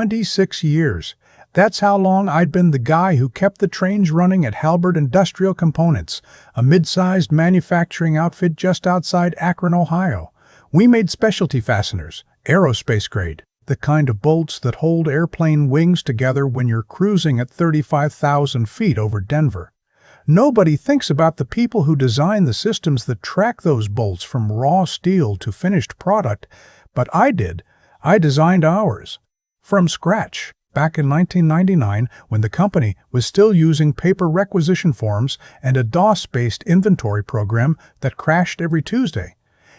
26 years. That's how long I'd been the guy who kept the trains running at Halbert Industrial Components, a mid-sized manufacturing outfit just outside Akron, Ohio. We made specialty fasteners, aerospace grade, the kind of bolts that hold airplane wings together when you're cruising at 35,000 feet over Denver. Nobody thinks about the people who design the systems that track those bolts from raw steel to finished product, but I did. I designed ours. From scratch. Back in 1999, when the company was still using paper requisition forms and a DOS-based inventory program that crashed every Tuesday.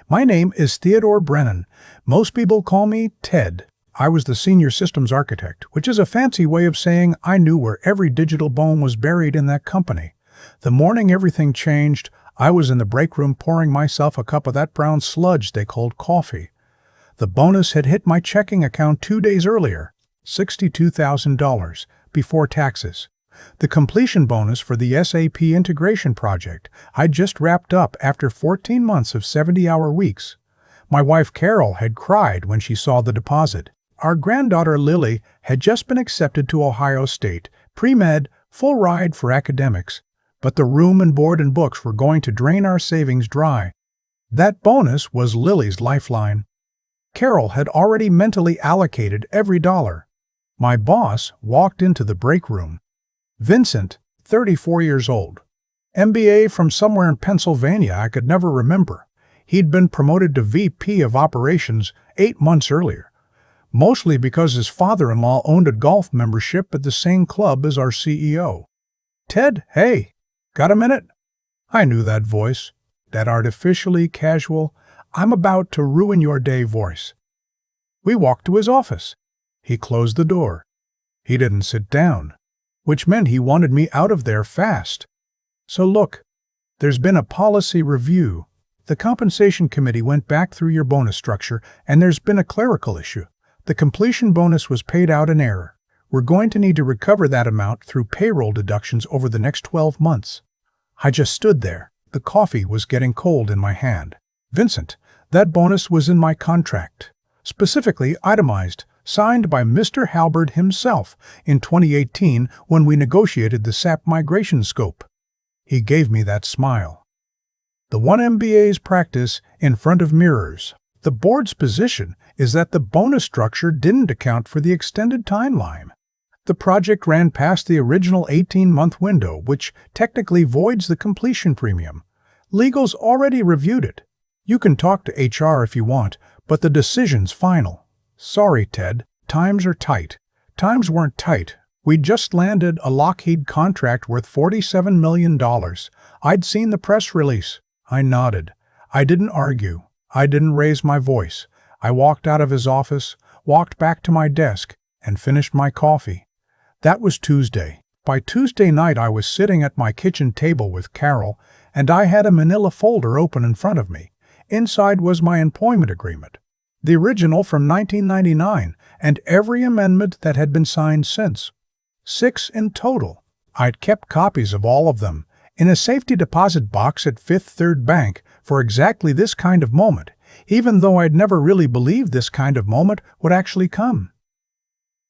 My name is Ted Brennan. Most people call me Ted. I was the senior systems architect, which is a fancy way of saying I knew where every digital bone was buried in that company. The morning everything changed, I was in the break room pouring myself a cup of that brown sludge they called coffee. The bonus had hit my checking account 2 days earlier. $62,000 before taxes. The completion bonus for the SAP integration project I'd just wrapped up after 14 months of 70-hour weeks. My wife Carol had cried when she saw the deposit. Our granddaughter Lily had just been accepted to Ohio State, pre-med, full ride for academics, but the room and board and books were going to drain our savings dry. That bonus was Lily's lifeline. Carol had already mentally allocated every dollar. My boss walked into the break room. Vincent, 34 years old. MBA from somewhere in Pennsylvania I could never remember. He'd been promoted to VP of Operations 8 months earlier, mostly because his father-in-law owned a golf membership at the same club as our CEO. Ted, hey, got a minute? I knew that voice, that artificially casual, I'm about to ruin your day voice. We walked to his office. He closed the door. He didn't sit down, which meant he wanted me out of there fast. So look, there's been a policy review. The compensation committee went back through your bonus structure, and there's been a clerical issue. The completion bonus was paid out in error. We're going to need to recover that amount through payroll deductions over the next 12 months. I just stood there. The coffee was getting cold in my hand. Vincent, that bonus was in my contract. Specifically itemized, signed by Mr. Halbert himself in 2018 when we negotiated the SAP migration scope. He gave me that smile. The one MBA's practice in front of mirrors. The board's position is that the bonus structure didn't account for the extended timeline. The project ran past the original 18-month window, which technically voids the completion premium. Legal's already reviewed it. You can talk to HR if you want, but the decision's final. Sorry, Ted. Times are tight. Times weren't tight. We'd just landed a Lockheed contract worth $47 million. I'd seen the press release. I nodded. I didn't argue. I didn't raise my voice. I walked out of his office, walked back to my desk, and finished my coffee. That was Tuesday. By Tuesday night I was sitting at my kitchen table with Carol, and I had a manila folder open in front of me. Inside was my employment agreement. The original from 1999, and every amendment that had been signed since. 6 in total. I'd kept copies of all of them in a safety deposit box at Fifth Third Bank for exactly this kind of moment, even though I'd never really believed this kind of moment would actually come.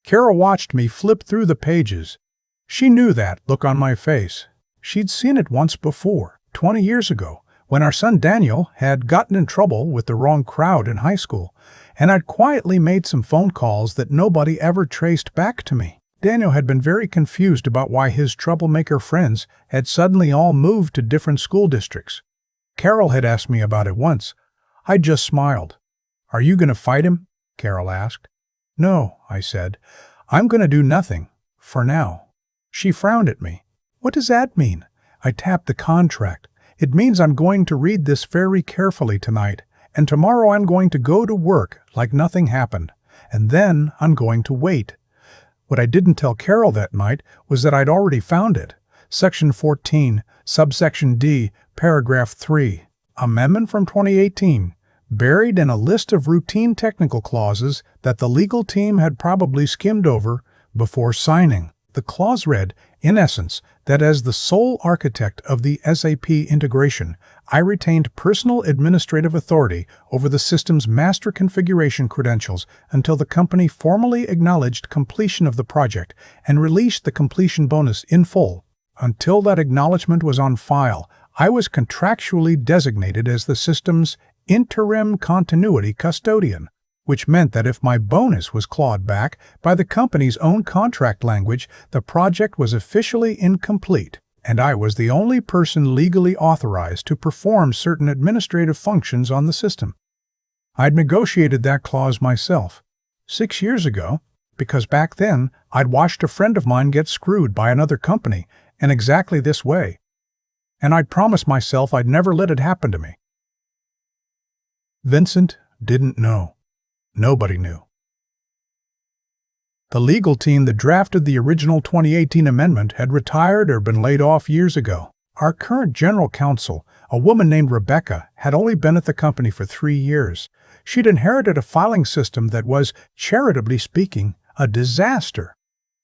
Carol watched me flip through the pages. She knew that look on my face. She'd seen it once before, 20 years ago, when our son Daniel had gotten in trouble with the wrong crowd in high school, and I'd quietly made some phone calls that nobody ever traced back to me. Daniel had been very confused about why his troublemaker friends had suddenly all moved to different school districts. Carol had asked me about it once. I just smiled. "Are you going to fight him?" Carol asked. "No," I said. "I'm going to do nothing, for now." She frowned at me. "What does that mean?" I tapped the contract. "It means I'm going to read this very carefully tonight, and tomorrow I'm going to go to work like nothing happened, and then I'm going to wait." What I didn't tell Carol that night was that I'd already found it. Section 14, subsection D, paragraph 3, amendment from 2018, buried in a list of routine technical clauses that the legal team had probably skimmed over before signing. The clause read, In essence, that as the sole architect of the SAP integration, I retained personal administrative authority over the system's master configuration credentials until the company formally acknowledged completion of the project and released the completion bonus in full. Until that acknowledgement was on file, I was contractually designated as the system's interim continuity custodian, which meant that if my bonus was clawed back by the company's own contract language, the project was officially incomplete, and I was the only person legally authorized to perform certain administrative functions on the system. I'd negotiated that clause myself 6 years ago, because back then I'd watched a friend of mine get screwed by another company in exactly this way, and I'd promised myself I'd never let it happen to me. Vincent didn't know. Nobody knew. The legal team that drafted the original 2018 amendment had retired or been laid off years ago. Our current general counsel, a woman named Rebecca, had only been at the company for 3 years. She'd inherited a filing system that was, charitably speaking, a disaster.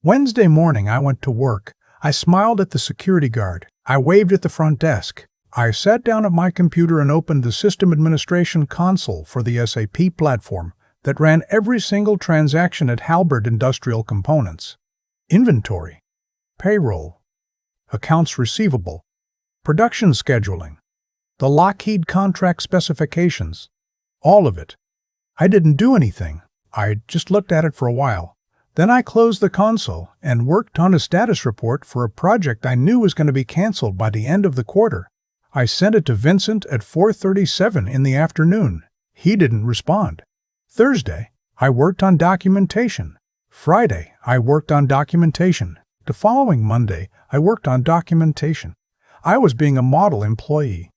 Wednesday morning I went to work. I smiled at the security guard. I waved at the front desk. I sat down at my computer and opened the system administration console for the SAP platform that ran every single transaction at Halberd Industrial Components. Inventory, payroll, accounts receivable, production scheduling, the Lockheed contract specifications, all of it. I didn't do anything. I just looked at it for a while. Then I closed the console and worked on a status report for a project I knew was going to be canceled by the end of the quarter. I sent it to Vincent at 4:37 in the afternoon. He didn't respond. Thursday, I worked on documentation. Friday, I worked on documentation. The following Monday, I worked on documentation. I was being a model employee.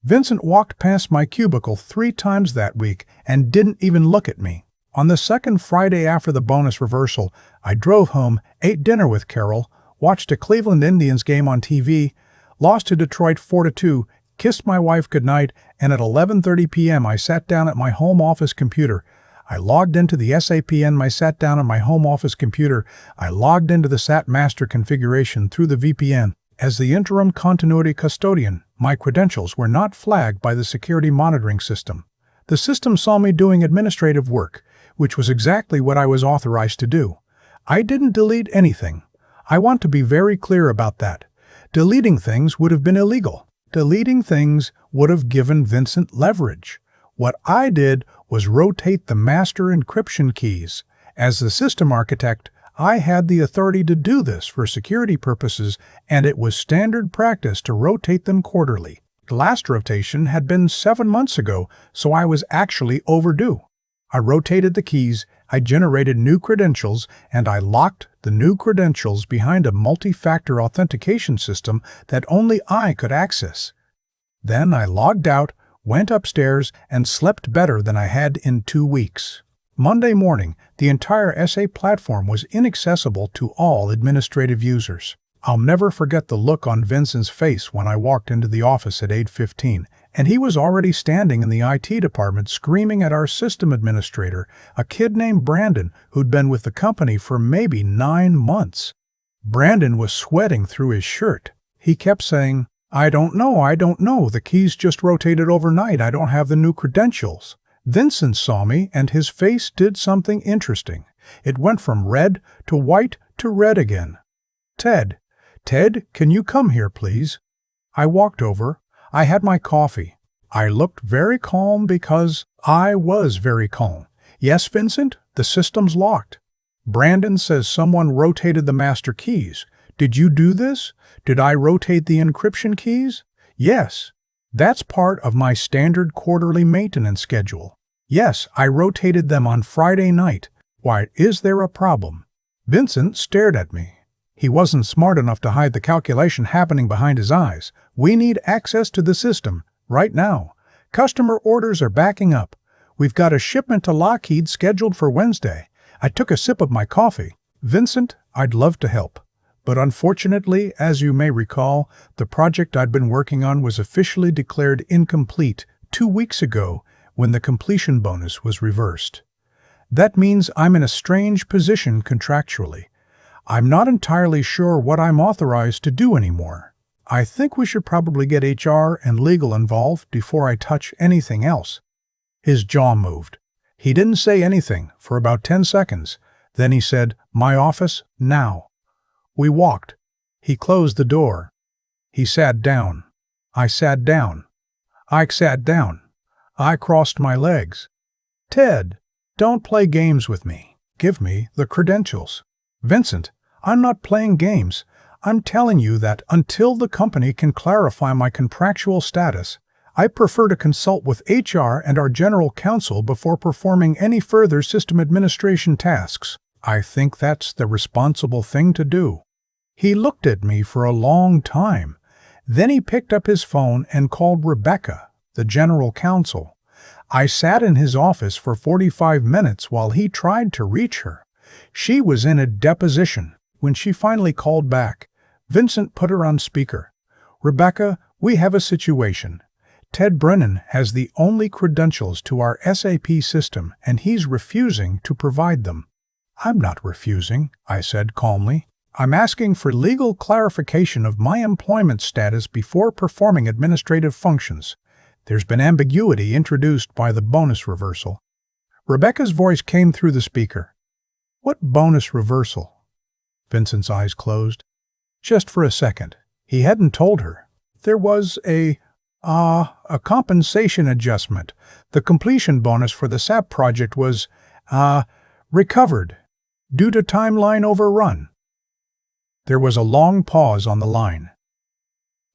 Vincent walked past my cubicle 3 times that week and didn't even look at me. On the second Friday after the bonus reversal, I drove home, ate dinner with Carol, watched a Cleveland Indians game on TV, lost to Detroit 4-2, kissed my wife goodnight, and at 11:30 p.m. I sat down at my home office computer. I logged into the SAP and I sat down at my home office computer. I logged into the SAP master configuration through the VPN. As the interim continuity custodian, my credentials were not flagged by the security monitoring system. The system saw me doing administrative work, which was exactly what I was authorized to do. I didn't delete anything. I want to be very clear about that. Deleting things would have been illegal. Deleting things would have given Vincent leverage. What I did was rotate the master encryption keys. As the system architect, I had the authority to do this for security purposes, and it was standard practice to rotate them quarterly. The last rotation had been 7 months ago, so I was actually overdue. I rotated the keys, I generated new credentials, and I locked the new credentials behind a multi-factor authentication system that only I could access. Then I logged out, went upstairs, and slept better than I had in 2 weeks. Monday morning, the entire SA platform was inaccessible to all administrative users. I'll never forget the look on Vincent's face when I walked into the office at 8:15, and he was already standing in the IT department screaming at our system administrator, a kid named Brandon who'd been with the company for maybe 9 months. Brandon was sweating through his shirt. He kept saying, I don't know, the keys just rotated overnight, I don't have the new credentials. Vincent saw me and his face did something interesting. It went from red to white to red again. Ted, can you come here, please? I walked over. I had my coffee. I looked very calm because I was very calm. Yes, Vincent, the system's locked. Brandon says someone rotated the master keys. Did you do this? Did I rotate the encryption keys? Yes. That's part of my standard quarterly maintenance schedule. Yes, I rotated them on Friday night. Why, is there a problem? Vincent stared at me. He wasn't smart enough to hide the calculation happening behind his eyes. We need access to the system, right now. Customer orders are backing up. We've got a shipment to Lockheed scheduled for Wednesday. I took a sip of my coffee. Vincent, I'd love to help. But unfortunately, as you may recall, the project I'd been working on was officially declared incomplete 2 weeks ago when the completion bonus was reversed. That means I'm in a strange position contractually. I'm not entirely sure what I'm authorized to do anymore. I think we should probably get HR and legal involved before I touch anything else." His jaw moved. He didn't say anything for about 10 seconds. Then he said, "My office, now." We walked. He closed the door. He sat down. I sat down. I sat down. I crossed my legs. "Ted, don't play games with me. Give me the credentials." "Vincent, I'm not playing games. I'm telling you that until the company can clarify my contractual status, I prefer to consult with HR and our general counsel before performing any further system administration tasks. I think that's the responsible thing to do." He looked at me for a long time. Then he picked up his phone and called Rebecca, the general counsel. I sat in his office for 45 minutes while he tried to reach her. She was in a deposition. When she finally called back, Vincent put her on speaker. "Rebecca, we have a situation. Ted Brennan has the only credentials to our SAP system, and he's refusing to provide them." "I'm not refusing," I said calmly. "I'm asking for legal clarification of my employment status before performing administrative functions. There's been ambiguity introduced by the bonus reversal." Rebecca's voice came through the speaker. "What bonus reversal?" Vincent's eyes closed. Just for a second. He hadn't told her. "There was a compensation adjustment. The completion bonus for the SAP project was, recovered due to timeline overrun." There was a long pause on the line.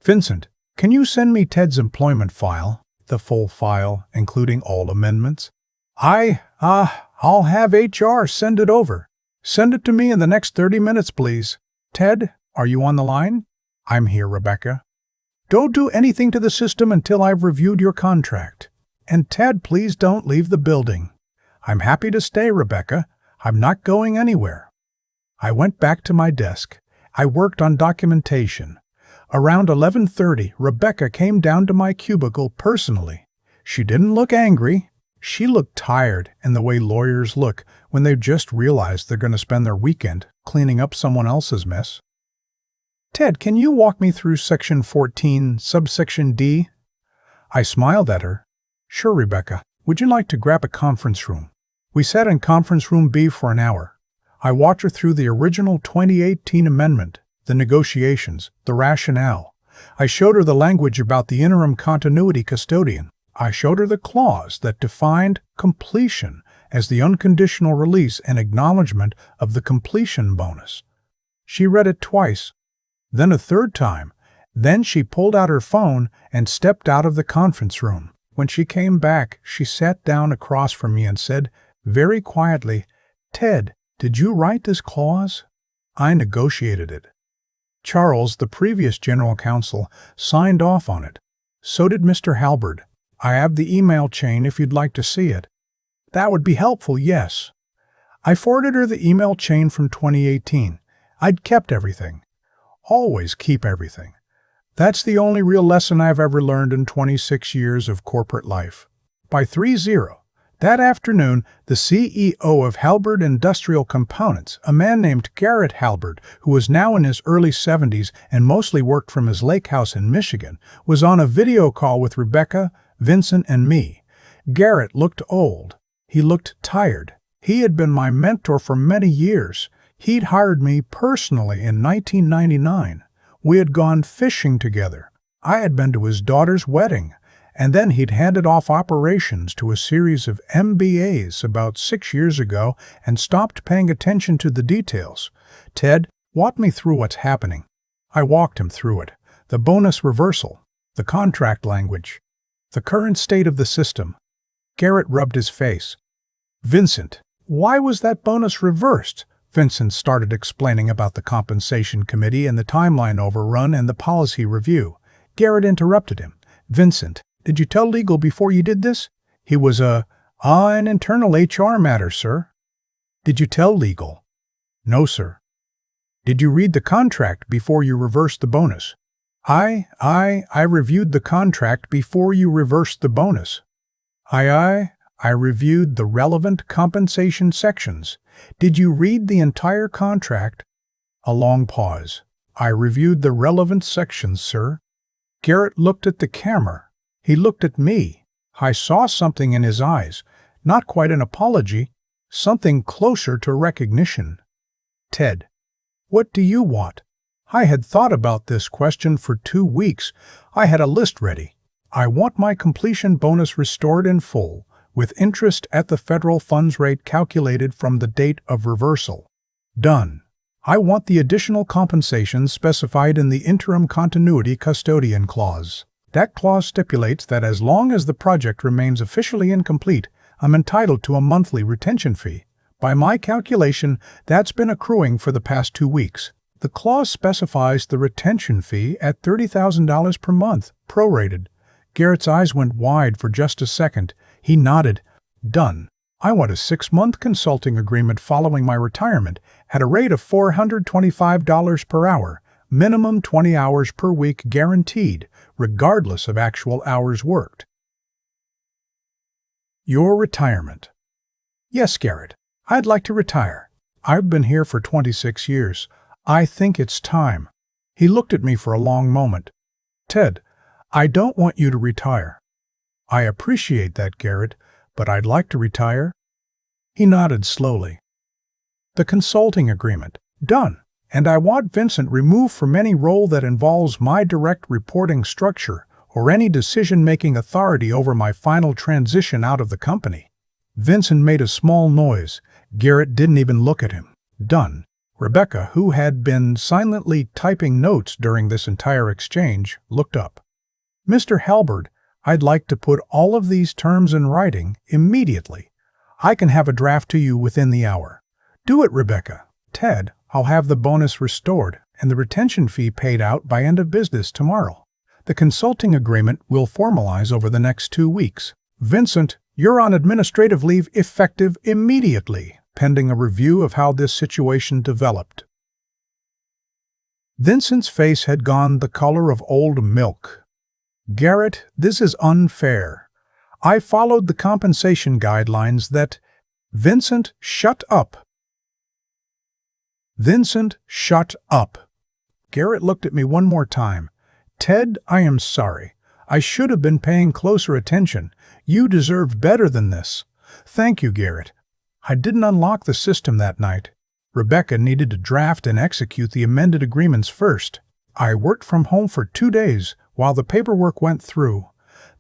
"Vincent, can you send me Ted's employment file, the full file, including all amendments?" I'll have HR send it over. Send it to me in the next 30 minutes, please." "Ted, are you on the line?" "I'm here, Rebecca." "Don't do anything to the system until I've reviewed your contract. And Ted, please don't leave the building." "I'm happy to stay, Rebecca. I'm not going anywhere." I went back to my desk. I worked on documentation. Around 11:30, Rebecca came down to my cubicle personally. She didn't look angry. She looked tired, in the way lawyers look when they've just realized they're going to spend their weekend cleaning up someone else's mess. "Ted, can you walk me through Section 14, subsection D?" I smiled at her. "Sure, Rebecca. Would you like to grab a conference room?" We sat in conference room B for an hour. I walked her through the original 2018 amendment, the negotiations, the rationale. I showed her the language about the interim continuity custodian. I showed her the clause that defined completion as the unconditional release and acknowledgement of the completion bonus. She read it twice, then a third time. Then she pulled out her phone and stepped out of the conference room. When she came back, she sat down across from me and said, very quietly, "Ted, did you write this clause?" "I negotiated it." Charles, the previous general counsel, signed off on it. So did Mr. Halberd. I have the email chain if you'd like to see it. "That would be helpful, yes." I forwarded her the email chain from 2018. I'd kept everything. Always keep everything. That's the only real lesson I've ever learned in 26 years of corporate life. By 3-0, that afternoon, the CEO of Halberd Industrial Components, a man named Garrett Halberd, who was now in his early 70s and mostly worked from his lake house in Michigan, was on a video call with Rebecca, Vincent, and me. Garrett looked old. He looked tired. He had been my mentor for many years. He'd hired me personally in 1999. We had gone fishing together. I had been to his daughter's wedding. And then he'd handed off operations to a series of MBAs about 6 years ago and stopped paying attention to the details. "Ted, walk me through what's happening." I walked him through it. The bonus reversal, the contract language, the current state of the system. Garrett rubbed his face. "Vincent, why was that bonus reversed?" Vincent started explaining about the compensation committee and the timeline overrun and the policy review. Garrett interrupted him. "Vincent, did you tell legal before you did this?" He was an internal HR matter, sir." "Did you tell legal?" "No, sir." "Did you read the contract before you reversed the bonus?" I reviewed the contract before you reversed the bonus." I reviewed the relevant compensation sections. Did you read the entire contract?" A long pause. I reviewed the relevant sections, sir. Garrett looked at the camera. He looked at me. I saw something in his eyes. Not quite an apology. Something closer to recognition. Ted, what do you want? I had thought about this question for 2 weeks. I had a list ready. I want my completion bonus restored in full, with interest at the federal funds rate calculated from the date of reversal. Done. I want the additional compensation specified in the interim continuity custodian clause. That clause stipulates that as long as the project remains officially incomplete, I'm entitled to a monthly retention fee. By my calculation, that's been accruing for the past 2 weeks. The clause specifies the retention fee at $30,000 per month, prorated. Garrett's eyes went wide for just a second. He nodded. Done. I want a 6-month consulting agreement following my retirement at a rate of $425 per hour, minimum 20 hours per week guaranteed, regardless of actual hours worked. Your retirement. Yes, Garrett. I'd like to retire. I've been here for 26 years. I think it's time. He looked at me for a long moment. Ted, I don't want you to retire. I appreciate that, Garrett, but I'd like to retire. He nodded slowly. The consulting agreement. Done. And I want Vincent removed from any role that involves my direct reporting structure or any decision-making authority over my final transition out of the company. Vincent made a small noise. Garrett didn't even look at him. Done. Rebecca, who had been silently typing notes during this entire exchange, looked up. Mr. Halberd, I'd like to put all of these terms in writing immediately. I can have a draft to you within the hour. Do it, Rebecca. Ted, I'll have the bonus restored and the retention fee paid out by end of business tomorrow. The consulting agreement will formalize over the next 2 weeks. Vincent, you're on administrative leave effective immediately, pending a review of how this situation developed. Vincent's face had gone the color of old milk. Garrett, this is unfair. I followed the compensation guidelines that... Vincent, shut up. Vincent, shut up. Garrett looked at me one more time. Ted, I am sorry. I should have been paying closer attention. You deserved better than this. Thank you, Garrett. I didn't unlock the system that night. Rebecca needed to draft and execute the amended agreements first. I worked from home for 2 days while the paperwork went through.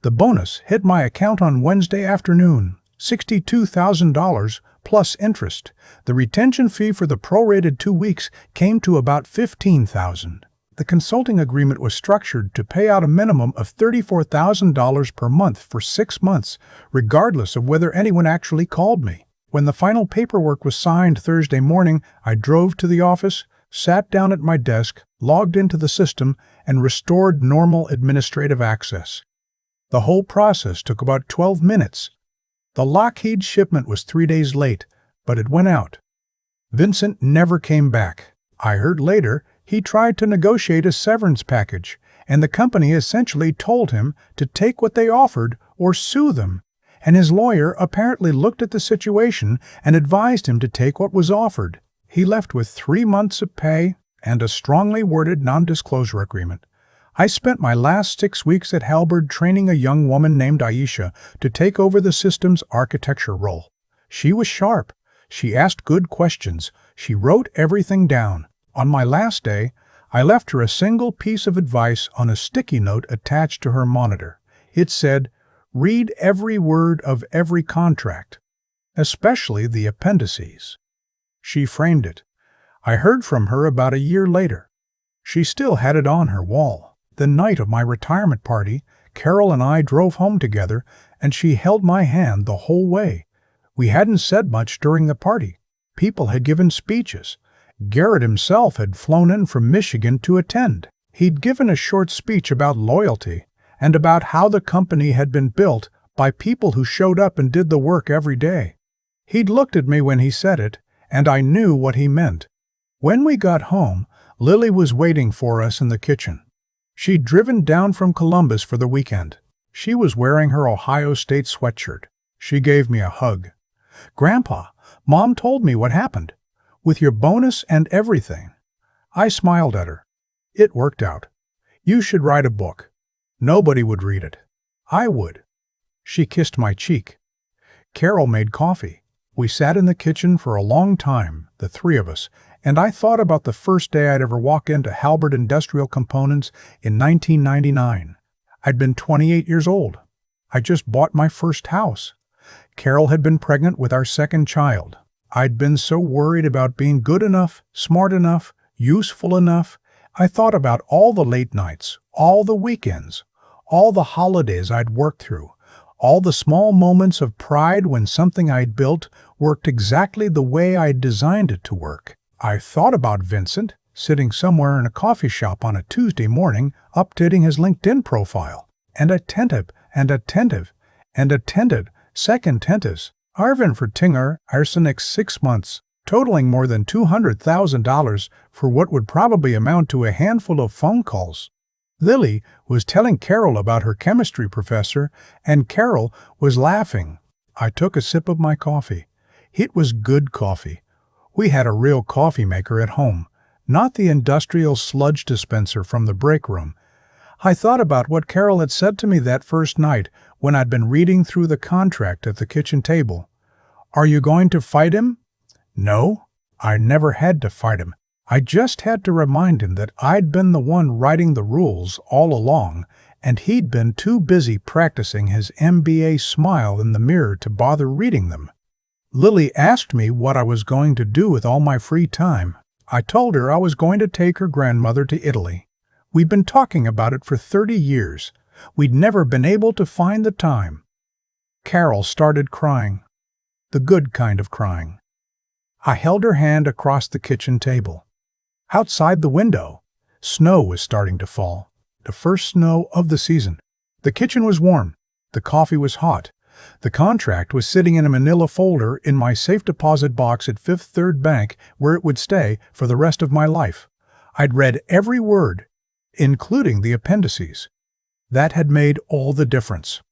The bonus hit my account on Wednesday afternoon, $62,000 plus interest. The retention fee for the prorated 2 weeks came to about $15,000. The consulting agreement was structured to pay out a minimum of $34,000 per month for 6 months, regardless of whether anyone actually called me. When the final paperwork was signed Thursday morning, I drove to the office, sat down at my desk, logged into the system, and restored normal administrative access. The whole process took about 12 minutes. The Lockheed shipment was 3 days late, but it went out. Vincent never came back. I heard later he tried to negotiate a severance package, and the company essentially told him to take what they offered or sue them, and his lawyer apparently looked at the situation and advised him to take what was offered. He left with 3 months of pay and a strongly worded non-disclosure agreement. I spent my last 6 weeks at Halberd training a young woman named Aisha to take over the system's architecture role. She was sharp. She asked good questions. She wrote everything down. On my last day, I left her a single piece of advice on a sticky note attached to her monitor. It said, "Read every word of every contract, especially the appendices." She framed it. I heard from her about a year later. She still had it on her wall. The night of my retirement party, Carol and I drove home together, and she held my hand the whole way. We hadn't said much during the party. People had given speeches. Garrett himself had flown in from Michigan to attend. He'd given a short speech about loyalty and about how the company had been built by people who showed up and did the work every day. He'd looked at me when he said it, and I knew what he meant. When we got home, Lily was waiting for us in the kitchen. She'd driven down from Columbus for the weekend. She was wearing her Ohio State sweatshirt. She gave me a hug. "Grandpa, Mom told me what happened. With your bonus and everything." I smiled at her. It worked out. You should write a book. Nobody would read it. I would. She kissed my cheek. Carol made coffee. We sat in the kitchen for a long time, the three of us, and I thought about the first day I'd ever walk into Halbert Industrial Components in 1999. I'd been 28 years old. I just bought my first house. Carol had been pregnant with our second child. I'd been so worried about being good enough, smart enough, useful enough. I thought about all the late nights, all the weekends, all the holidays I'd worked through, all the small moments of pride when something I'd built worked exactly the way I'd designed it to work. I thought about Vincent, sitting somewhere in a coffee shop on a Tuesday morning, updating his LinkedIn profile, and attentive, second tentis, Arvin for Tinger, arsenic 6 months, totaling more than $200,000 for what would probably amount to a handful of phone calls. Lily was telling Carol about her chemistry professor, and Carol was laughing. I took a sip of my coffee. It was good coffee. We had a real coffee maker at home, not the industrial sludge dispenser from the break room. I thought about what Carol had said to me that first night when I'd been reading through the contract at the kitchen table. Are you going to fight him? No, I never had to fight him. I just had to remind him that I'd been the one writing the rules all along, and he'd been too busy practicing his MBA smile in the mirror to bother reading them. Lily asked me what I was going to do with all my free time. I told her I was going to take her grandmother to Italy. We'd been talking about it for 30 years. We'd never been able to find the time. Carol started crying. The good kind of crying. I held her hand across the kitchen table. Outside the window, snow was starting to fall. The first snow of the season. The kitchen was warm. The coffee was hot. The contract was sitting in a manila folder in my safe deposit box at Fifth Third Bank, where it would stay for the rest of my life. I'd read every word, including the appendices. That had made all the difference.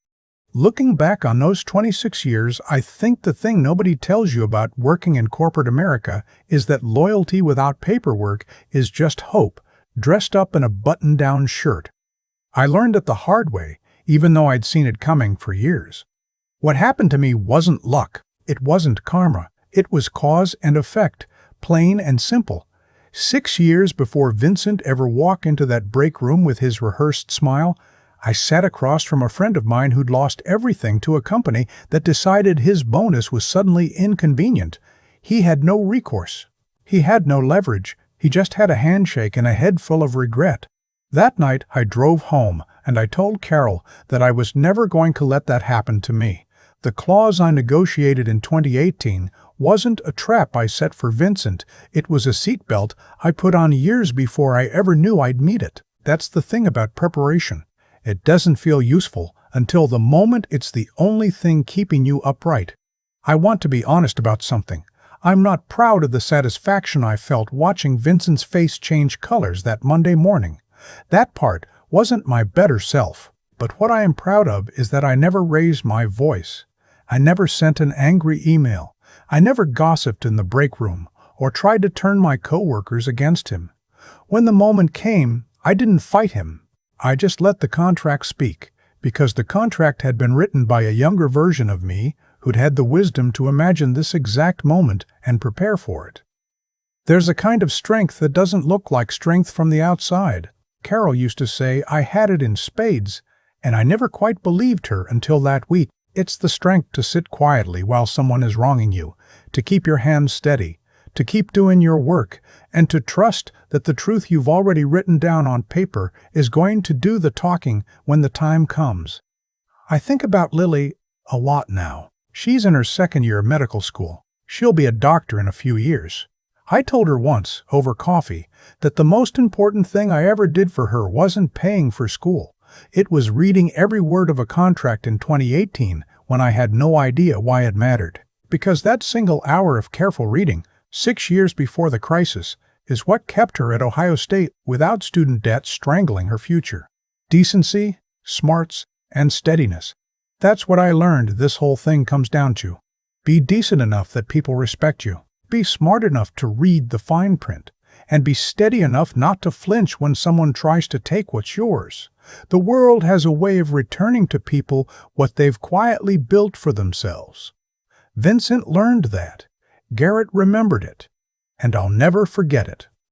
Looking back on those 26 years, I think the thing nobody tells you about working in corporate America is that loyalty without paperwork is just hope, dressed up in a button-down shirt. I learned it the hard way, even though I'd seen it coming for years. What happened to me wasn't luck. It wasn't karma. It was cause and effect, plain and simple. 6 years before Vincent ever walked into that break room with his rehearsed smile, I sat across from a friend of mine who'd lost everything to a company that decided his bonus was suddenly inconvenient. He had no recourse. He had no leverage. He just had a handshake and a head full of regret. That night, I drove home, and I told Carol that I was never going to let that happen to me. The clause I negotiated in 2018 wasn't a trap I set for Vincent. It was a seatbelt I put on years before I ever knew I'd meet it. That's the thing about preparation. It doesn't feel useful until the moment it's the only thing keeping you upright. I want to be honest about something. I'm not proud of the satisfaction I felt watching Vincent's face change colors that Monday morning. That part wasn't my better self. But what I am proud of is that I never raised my voice. I never sent an angry email. I never gossiped in the break room or tried to turn my coworkers against him. When the moment came, I didn't fight him. I just let the contract speak, because the contract had been written by a younger version of me who'd had the wisdom to imagine this exact moment and prepare for it. There's a kind of strength that doesn't look like strength from the outside. Carol used to say I had it in spades, and I never quite believed her until that week. It's the strength to sit quietly while someone is wronging you, to keep your hands steady, to keep doing your work, and to trust that the truth you've already written down on paper is going to do the talking when the time comes. I think about Lily a lot now. She's in her second year of medical school. She'll be a doctor in a few years. I told her once, over coffee, that the most important thing I ever did for her wasn't paying for school. It was reading every word of a contract in 2018 when I had no idea why it mattered. Because that single hour of careful reading, 6 years before the crisis, is what kept her at Ohio State without student debt strangling her future. Decency, smarts, and steadiness. That's what I learned this whole thing comes down to. Be decent enough that people respect you. Be smart enough to read the fine print. and be steady enough not to flinch when someone tries to take what's yours. The world has a way of returning to people what they've quietly built for themselves. Vincent learned that. Garrett remembered it. And I'll never forget it.